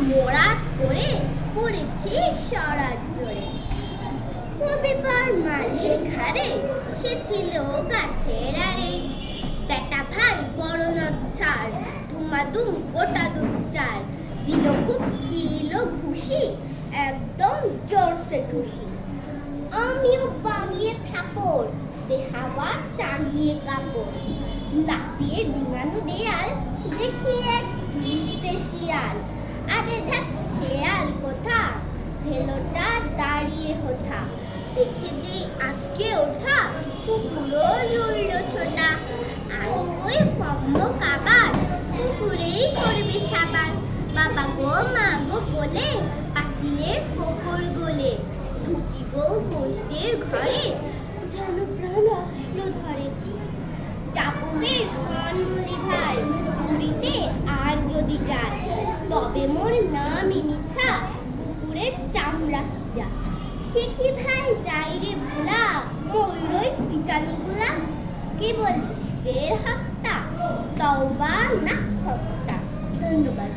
মোরাত করে পড়েছি সরাত জোরে। কবিবার মালির ঘাড়ে সে ছিল গাছের আড়ে। বেটা ভাই বড় নচ্ছার, ধুমাধুম গোটা দুচ্চার, দিল খুব কিলো ঘুষি, একদম জোরসে ঠুসি। আমিও বাগিয়ে থাপড়, দেহাওয়া চালিয়ে কাপড়, লাফিয়ে ডিঙানো দেয়াল, দেখি এক ভিতরে শিয়াল। আরে ধ্যাৎ শেয়াল কোথা, ভেলোটা দাঁড়িয়ে হোথা, দেখে যে আটকে ওঠা, কুকুরও জুড়ল ছোটা। আমি কই পাবলো কাবার, কুকুরেই করবে সাবার। বাবা গো মা গো বলে পাঁচিলের ফোকর গোলে, ঢুকি গো বসদের ঘরে, যেন প্রাণ আসলো ধরে। চাপকের কানমুলি ভাই, চুরিতে আর যদি যায়, তবে মোর নামই মিছা, কুকুরের চামড়া যা। সে কি ভাই যাই রে ভোলা, ময়ূরই পিটানিগুলা। কি বলিস ফের হপ্তা, তওবা না হপ্তা। ধন্যবাদ।